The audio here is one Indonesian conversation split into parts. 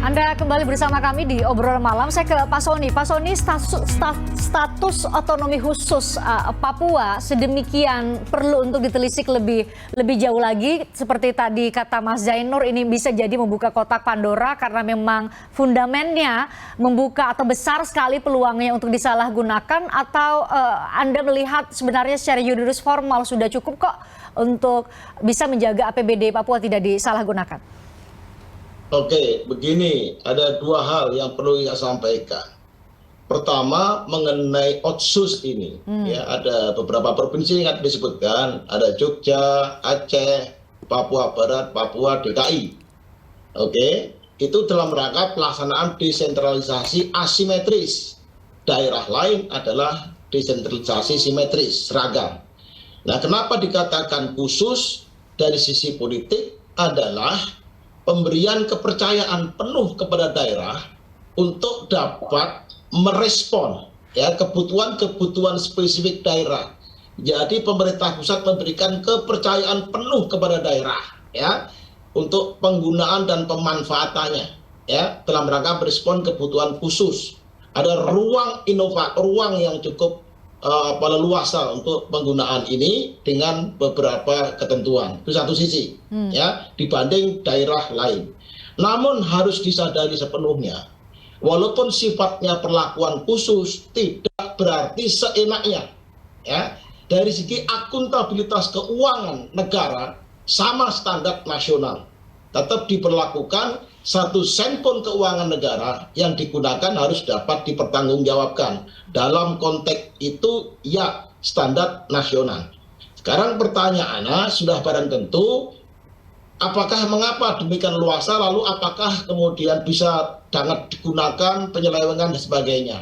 Anda kembali bersama kami di obrolan malam. Saya ke Pak Sony. Pak Sony, status otonomi khusus Papua sedemikian perlu untuk ditelisik lebih jauh lagi. Seperti tadi kata Mas Zainur, ini bisa jadi membuka kotak Pandora karena memang fundamennya membuka atau besar sekali peluangnya untuk disalahgunakan. Atau Anda melihat sebenarnya secara yuridis formal sudah cukup kok untuk bisa menjaga APBD Papua tidak disalahgunakan? Oke, begini, ada dua hal yang perlu saya sampaikan. Pertama, mengenai Otsus ini, ya ada beberapa provinsi yang disebutkan, ada Jogja, Aceh, Papua Barat, Papua, DKI. Oke, itu dalam rangka pelaksanaan desentralisasi asimetris. Daerah lain adalah desentralisasi simetris, seragam. Nah, kenapa dikatakan khusus dari sisi politik adalah pemberian kepercayaan penuh kepada daerah untuk dapat merespon ya kebutuhan-kebutuhan spesifik daerah. Jadi pemerintah pusat memberikan kepercayaan penuh kepada daerah ya untuk penggunaan dan pemanfaatannya ya dalam rangka merespon kebutuhan khusus. Ada ruang yang cukup leluasa untuk penggunaan ini dengan beberapa ketentuan. Itu satu sisi ya dibanding daerah lain. Namun harus disadari sepenuhnya, walaupun sifatnya perlakuan khusus tidak berarti seenaknya ya. Dari segi akuntabilitas keuangan negara sama standar nasional. Tetap diberlakukan 1 sen pun keuangan negara yang digunakan harus dapat dipertanggungjawabkan. Dalam konteks itu ya standar nasional. Sekarang pertanyaannya sudah barang tentu, apakah mengapa demikian luasa, lalu apakah kemudian bisa sangat digunakan penyelewengan dan sebagainya.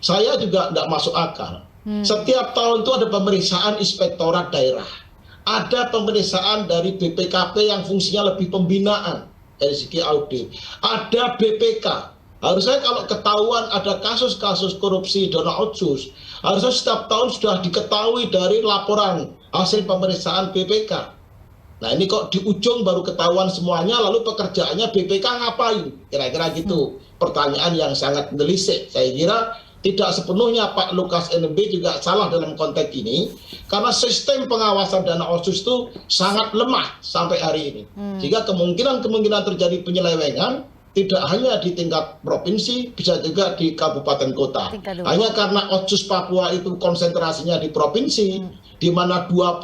Saya juga tidak masuk akal. Setiap tahun itu ada pemeriksaan inspektorat daerah. Ada pemeriksaan dari BPKP yang fungsinya lebih pembinaan dari segi audit. Ada BPK. Harusnya kalau ketahuan ada kasus-kasus korupsi dana otsus, harusnya setiap tahun sudah diketahui dari laporan hasil pemeriksaan BPK. Nah ini kok di ujung baru ketahuan semuanya, lalu pekerjaannya BPK ngapain? Kira-kira gitu. Pertanyaan yang sangat menelisik. Saya kira tidak sepenuhnya Pak Lukas NMB juga salah dalam konteks ini, karena sistem pengawasan dana otsus itu sangat lemah sampai hari ini. Sehingga kemungkinan terjadi penyelewengan tidak hanya di tingkat provinsi, bisa juga di kabupaten kota. Hanya karena otsus Papua itu konsentrasinya di provinsi, di mana 20%,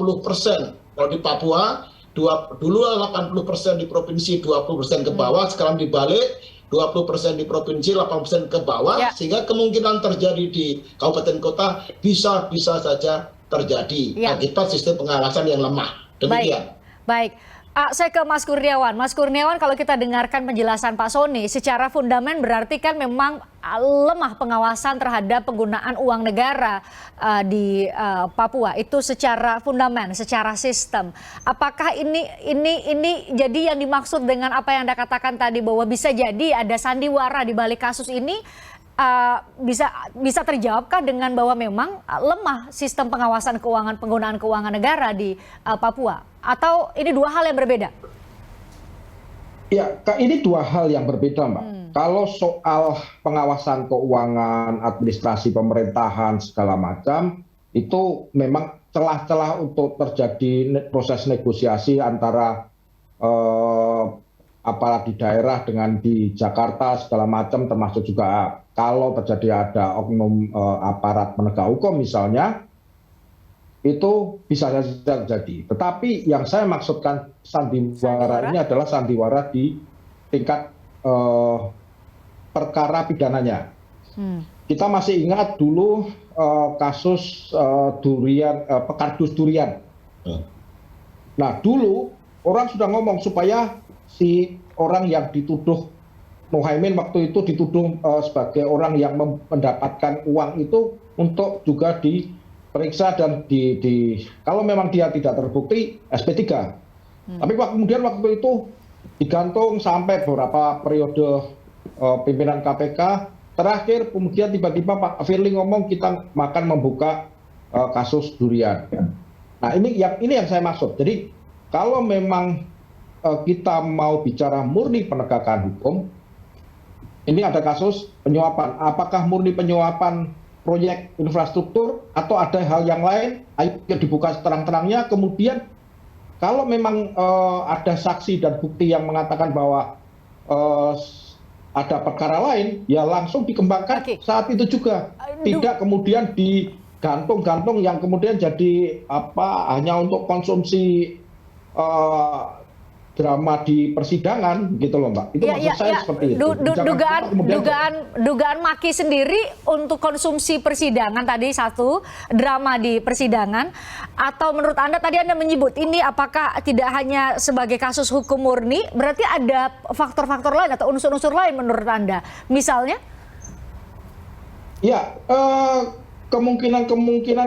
kalau di Papua dulu 80% di provinsi, 20% ke bawah, sekarang dibalik 20% di provinsi, 80% ke bawah, sehingga kemungkinan terjadi di kabupaten kota bisa saja terjadi akibat sistem pengawasan yang lemah. Demikian. Baik. Saya ke Mas Kurniawan. Mas Kurniawan, kalau kita dengarkan penjelasan Pak Sony, secara fundament berarti kan memang lemah pengawasan terhadap penggunaan uang negara di Papua. Itu secara fundament, secara sistem. Apakah ini jadi yang dimaksud dengan apa yang Anda katakan tadi, bahwa bisa jadi ada sandiwara di balik kasus ini? Bisa terjawabkah dengan bahwa memang lemah sistem pengawasan keuangan, penggunaan keuangan negara di Papua? Atau ini dua hal yang berbeda? Ya, ini dua hal yang berbeda, Mbak. Kalau soal pengawasan keuangan, administrasi pemerintahan, segala macam, itu memang celah-celah untuk terjadi proses negosiasi antara aparat di daerah dengan di Jakarta, segala macam, termasuk juga kalau terjadi ada oknum aparat penegak hukum misalnya, itu bisa saja terjadi. Tetapi yang saya maksudkan sandiwara ini adalah sandiwara di tingkat perkara pidananya. Kita masih ingat dulu kasus Kardus Durian. Nah dulu orang sudah ngomong supaya si orang yang dituduh, Muhaimin waktu itu dituduh sebagai orang yang mendapatkan uang itu untuk juga diperiksa dan kalau memang dia tidak terbukti SP3. Tapi kemudian waktu itu digantung sampai beberapa periode pimpinan KPK. Terakhir kemudian tiba-tiba Pak Firly ngomong kita akan membuka kasus Durian. Nah ini yang saya maksud. Jadi kalau memang kita mau bicara murni penegakan hukum, ini ada kasus penyuapan. Apakah murni penyuapan proyek infrastruktur atau ada hal yang lain? Ayo dibuka terang-terangnya. Kemudian kalau memang ada saksi dan bukti yang mengatakan bahwa ada perkara lain, ya langsung dikembangkan saat itu juga. Tidak kemudian digantung-gantung yang kemudian jadi hanya untuk konsumsi drama di persidangan gitu loh, Mbak. Itu maksud saya seperti itu. Dugaan Maki sendiri untuk konsumsi persidangan tadi satu, drama di persidangan, atau menurut Anda tadi Anda menyebut ini apakah tidak hanya sebagai kasus hukum murni, berarti ada faktor-faktor lain atau unsur-unsur lain menurut Anda? Misalnya? Ya, kemungkinan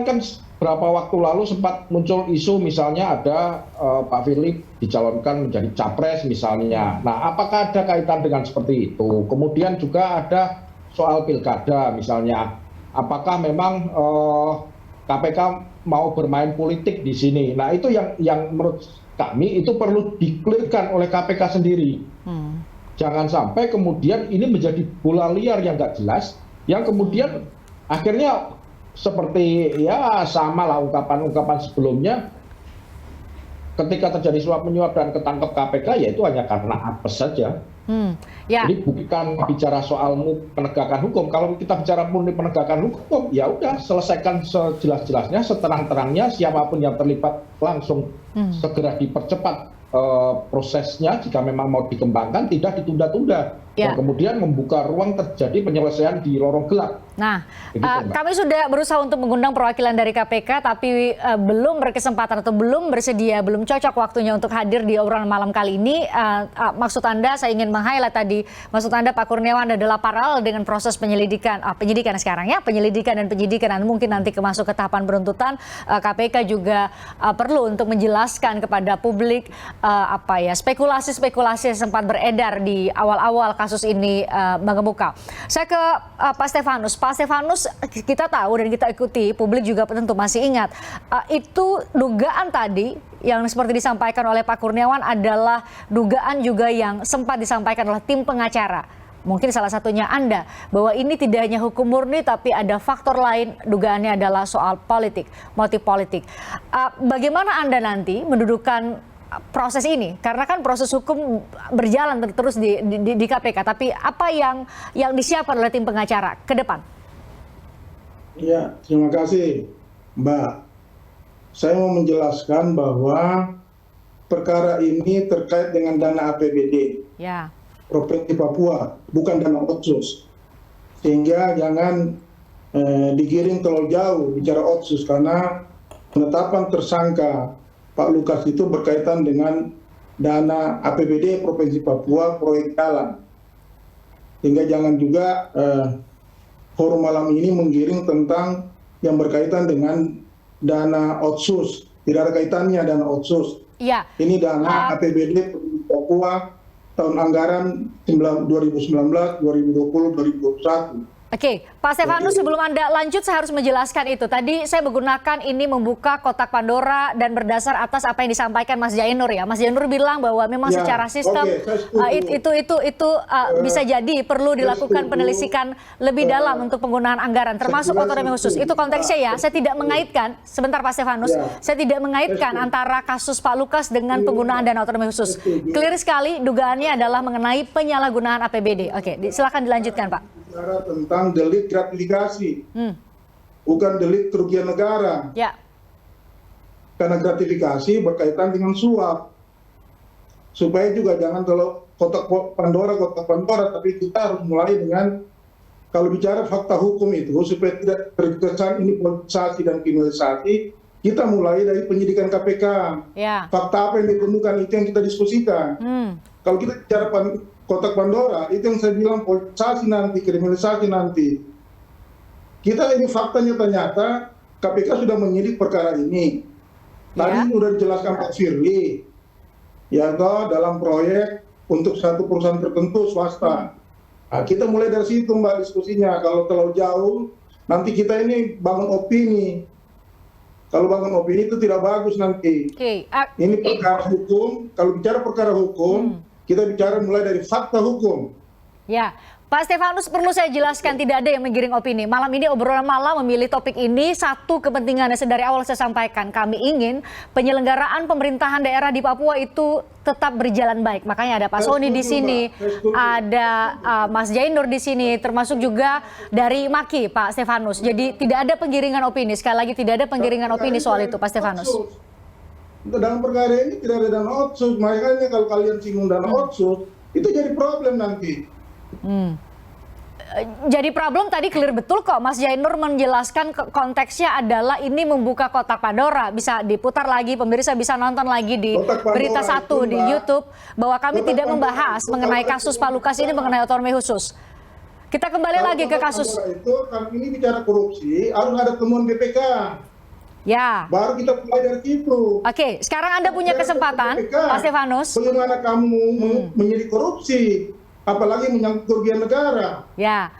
kan berapa waktu lalu sempat muncul isu misalnya ada Pak Firly dicalonkan menjadi capres misalnya. Nah, apakah ada kaitan dengan seperti itu? Kemudian juga ada soal pilkada misalnya. Apakah memang KPK mau bermain politik di sini? Nah, itu yang menurut kami itu perlu dikelirkan oleh KPK sendiri. Jangan sampai kemudian ini menjadi bola liar yang nggak jelas, yang kemudian akhirnya seperti ya sama lah ungkapan-ungkapan sebelumnya, ketika terjadi suap menyuap dan ketangkep KPK ya itu hanya karena apes saja. Jadi bukan bicara soal penegakan hukum. Kalau kita bicara murni penegakan hukum, ya udah selesaikan sejelas-jelasnya, seterang-terangnya, siapapun yang terlibat langsung segera dipercepat prosesnya jika memang mau dikembangkan, tidak ditunda-tunda. Dan kemudian membuka ruang terjadi penyelesaian di lorong gelap. Nah, kami sudah berusaha untuk mengundang perwakilan dari KPK, tapi belum berkesempatan atau belum bersedia, belum cocok waktunya untuk hadir di obrolan malam kali ini. Maksud Anda, saya ingin meng-highlight tadi, maksud Anda Pak Kurniawan adalah paralel dengan proses penyelidikan sekarang ya, penyelidikan dan penyidikan, dan mungkin nanti masuk ke tahapan penuntutan. KPK juga perlu untuk menjelaskan kepada publik spekulasi-spekulasi yang sempat beredar di awal-awal kasus ini mengemuka. Saya ke Pak Stefanus. Pak Stefanus, kita tahu dan kita ikuti, publik juga tentu masih ingat, itu dugaan tadi yang seperti disampaikan oleh Pak Kurniawan adalah dugaan juga yang sempat disampaikan oleh tim pengacara. Mungkin salah satunya Anda, bahwa ini tidak hanya hukum murni tapi ada faktor lain, dugaannya adalah soal politik, motif politik. Bagaimana Anda nanti mendudukan proses ini, karena kan proses hukum berjalan terus di KPK, tapi apa yang disiapkan oleh tim pengacara ke depan? Ya, terima kasih Mbak. Saya mau menjelaskan bahwa perkara ini terkait dengan dana APBD Provinsi Papua, bukan dana Otsus, sehingga jangan digiring terlalu jauh bicara Otsus, karena penetapan tersangka Pak Lukas itu berkaitan dengan dana APBD Provinsi Papua proyek jalan. Sehingga jangan juga forum malam ini menggiring tentang yang berkaitan dengan dana Otsus. Tidak ada kaitannya dana Otsus. Ini dana APBD Provinsi Papua tahun anggaran 2019, 2020, 2021. Oke, Pak Stefanus, sebelum Anda lanjut saya harus menjelaskan itu. Tadi saya menggunakan ini membuka kotak Pandora dan berdasar atas apa yang disampaikan Mas Jainur ya. Mas Jainur bilang bahwa memang secara sistem itu bisa jadi perlu dilakukan penelusuran lebih dalam untuk penggunaan anggaran, termasuk otonomi khusus. Itu konteksnya ya. Saya tidak mengaitkan, sebentar Pak Stefanus, saya tidak mengaitkan antara kasus Pak Lukas dengan penggunaan dana otonomi khusus. Clear sekali dugaannya adalah mengenai penyalahgunaan APBD. Oke, silakan dilanjutkan Pak. Bicara tentang delik gratifikasi, bukan delik kerugian negara. Karena gratifikasi berkaitan dengan suap. Supaya juga jangan terlalu kotak Pandora, tapi kita harus mulai dengan, kalau bicara fakta hukum itu, supaya tidak terkesan ini politisasi dan kriminalisasi, kita mulai dari penyidikan KPK. Fakta apa yang ditemukan itu yang kita diskusikan. Kalau kita bicara kotak Pandora, itu yang saya bilang politisasi nanti, kriminalisasi nanti. Kita ini faktanya ternyata KPK sudah menyidik perkara ini. Tadi sudah dijelaskan Pak Firly, ya dalam proyek untuk satu perusahaan tertentu swasta. Nah, kita mulai dari situ Mbak diskusinya. Kalau terlalu jauh, nanti kita ini bangun opini. Kalau bangun opini itu tidak bagus nanti. Ini perkara hukum. Kalau bicara perkara hukum, kita bicara mulai dari fakta hukum. Ya, Pak Stefanus, perlu saya jelaskan, tidak ada yang menggiring opini. Malam ini obrolan malam memilih topik ini, satu kepentingannya dari awal saya sampaikan. Kami ingin penyelenggaraan pemerintahan daerah di Papua itu tetap berjalan baik. Makanya ada Pak Sony di sini, ada Mas Jainur di sini, termasuk juga dari Maki, Pak Stefanus. Jadi tidak ada penggiringan opini. Sekali lagi tidak ada penggiringan opini soal itu, Pak Stefanus. Dalam perkara ini tidak ada dana otsus. Makanya kalau kalian singgung dana otsus, itu jadi problem nanti. Jadi problem tadi clear betul kok. Mas Jainur menjelaskan konteksnya adalah ini membuka kotak Pandora. Bisa diputar lagi, pemirsa bisa nonton lagi di Berita Satu di YouTube bahwa kami tidak membahas mengenai kasus Pak Lukas ini mengenai otonomi khusus. Kita kembali lagi ke kasus itu. Kalau ini bicara korupsi, harus ada temuan BPK. Ya. Baru kita mulai dari situ. Oke, sekarang Anda punya kesempatan, Pak Stefanus. Bagaimana kamu menyidik korupsi? Apalagi menyangkut kerugian negara. Ya,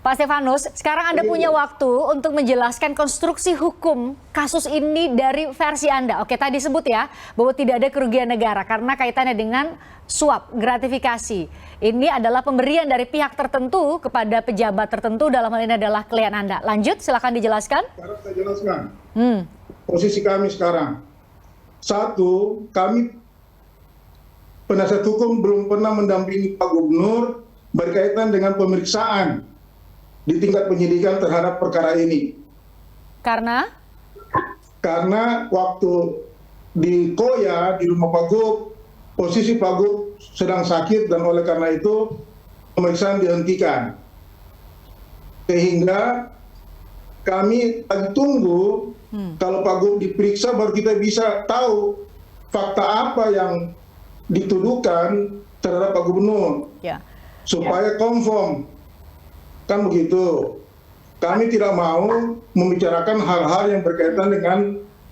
Pak Stefanus, sekarang Anda punya waktu untuk menjelaskan konstruksi hukum kasus ini dari versi Anda. Oke, tadi sebut ya, bahwa tidak ada kerugian negara karena kaitannya dengan suap, gratifikasi. Ini adalah pemberian dari pihak tertentu kepada pejabat tertentu, dalam hal ini adalah klien Anda. Lanjut, silakan dijelaskan. Sekarang saya jelaskan. Posisi kami sekarang. Satu, kami penasihat hukum belum pernah mendampingi Pak Gubernur berkaitan dengan pemeriksaan di tingkat penyidikan terhadap perkara ini. Karena? Karena waktu di Koya, di rumah Pak Gub, posisi Pak Gub sedang sakit dan oleh karena itu pemeriksaan dihentikan. Sehingga kami lagi tunggu kalau Pak Gub diperiksa baru kita bisa tahu fakta apa yang dituduhkan terhadap Pak Gubernur, supaya konform, kan begitu. Kami tidak mau membicarakan hal-hal yang berkaitan dengan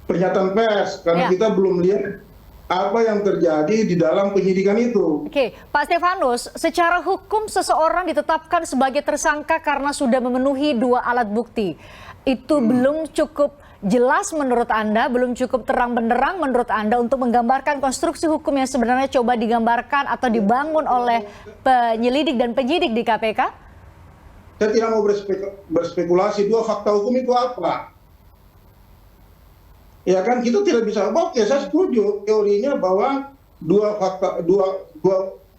pernyataan pers, karena kita belum lihat apa yang terjadi di dalam penyidikan itu. Oke, Pak Stefanus, secara hukum seseorang ditetapkan sebagai tersangka karena sudah memenuhi 2 alat bukti. Itu belum cukup jelas menurut Anda, belum cukup terang benderang menurut Anda untuk menggambarkan konstruksi hukum yang sebenarnya coba digambarkan atau dibangun oleh penyelidik dan penyidik di KPK? Saya tidak mau berspekulasi, 2 fakta hukum itu apa? Ya kan kita tidak bisa, oke saya setuju teorinya bahwa 2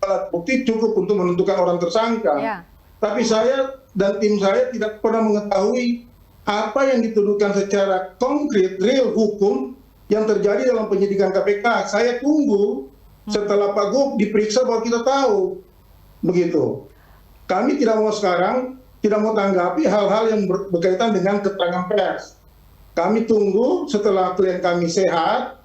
alat bukti cukup untuk menentukan orang tersangka. Tapi saya dan tim saya tidak pernah mengetahui apa yang dituduhkan secara konkret, real hukum yang terjadi dalam penyidikan KPK. Saya tunggu setelah Pak Gub diperiksa baru kita tahu. Begitu. Kami tidak mau sekarang, tidak mau tanggapi hal-hal yang berkaitan dengan keterangan pers. Kami tunggu setelah klien kami sehat,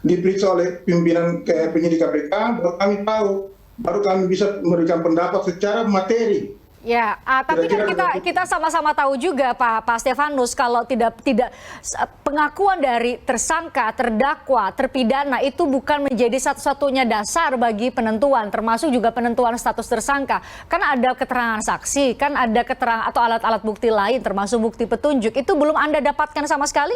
diperiksa oleh pimpinan penyidik KPK, baru kami tahu, baru kami bisa memberikan pendapat secara materi. Ya, tapi kan kita sama-sama tahu juga Pak Stefanus, kalau tidak pengakuan dari tersangka, terdakwa, terpidana itu bukan menjadi satu-satunya dasar bagi penentuan, termasuk juga penentuan status tersangka. Kan ada keterangan saksi, kan ada keterangan atau alat-alat bukti lain, termasuk bukti petunjuk. Itu belum Anda dapatkan sama sekali?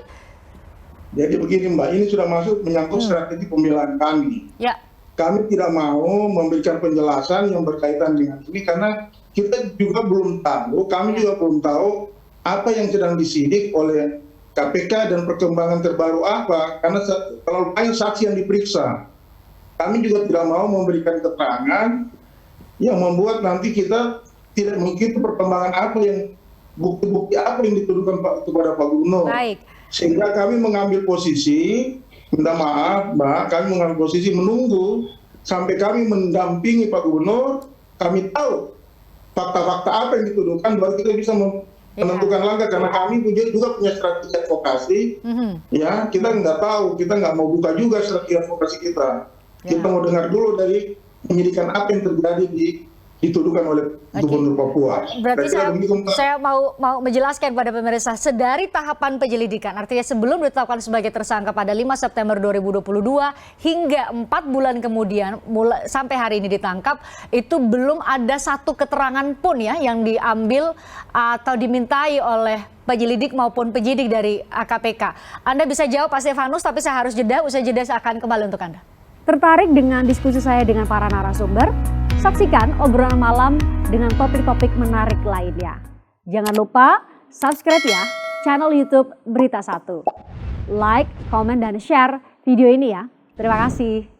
Jadi begini Mbak, ini sudah masuk menyangkut strategi pembelaan kami. Ya. Kami tidak mau memberikan penjelasan yang berkaitan dengan ini karena kita juga belum tahu, kami juga belum tahu apa yang sedang disidik oleh KPK dan perkembangan terbaru apa, karena kalau banyak saksi yang diperiksa. Kami juga tidak mau memberikan keterangan yang membuat nanti kita tidak mengikuti perkembangan apa yang bukti-bukti apa yang dituduhkan kepada Pak Gubernur. Baik. Sehingga kami mengambil posisi, minta maaf Mbak, kami mengambil posisi menunggu sampai kami mendampingi Pak Gubernur, kami tahu fakta-fakta apa yang dituduhkan, baru kita bisa menentukan langkah, karena kami juga punya strategi advokasi. Ya, kita nggak tahu, kita nggak mau buka juga strategi advokasi kita. Kita mau dengar dulu dari penyidikan apa yang terjadi dituduhkan oleh Gubernur Papua. Berarti saya mau menjelaskan pada pemirsa, sedari tahapan penyelidikan, artinya sebelum ditetapkan sebagai tersangka pada 5 September 2022 hingga 4 bulan kemudian sampai hari ini ditangkap, itu belum ada satu keterangan pun ya yang diambil atau dimintai oleh penyelidik maupun penyidik dari KPK. Anda bisa jawab Pak Stefanus, tapi saya harus jeda, usai jeda saya akan kembali untuk Anda. Tertarik dengan diskusi saya dengan para narasumber? Saksikan obrolan malam dengan topik-topik menarik lainnya. Jangan lupa subscribe ya channel YouTube Berita 1. Like, komen, dan share video ini ya. Terima kasih.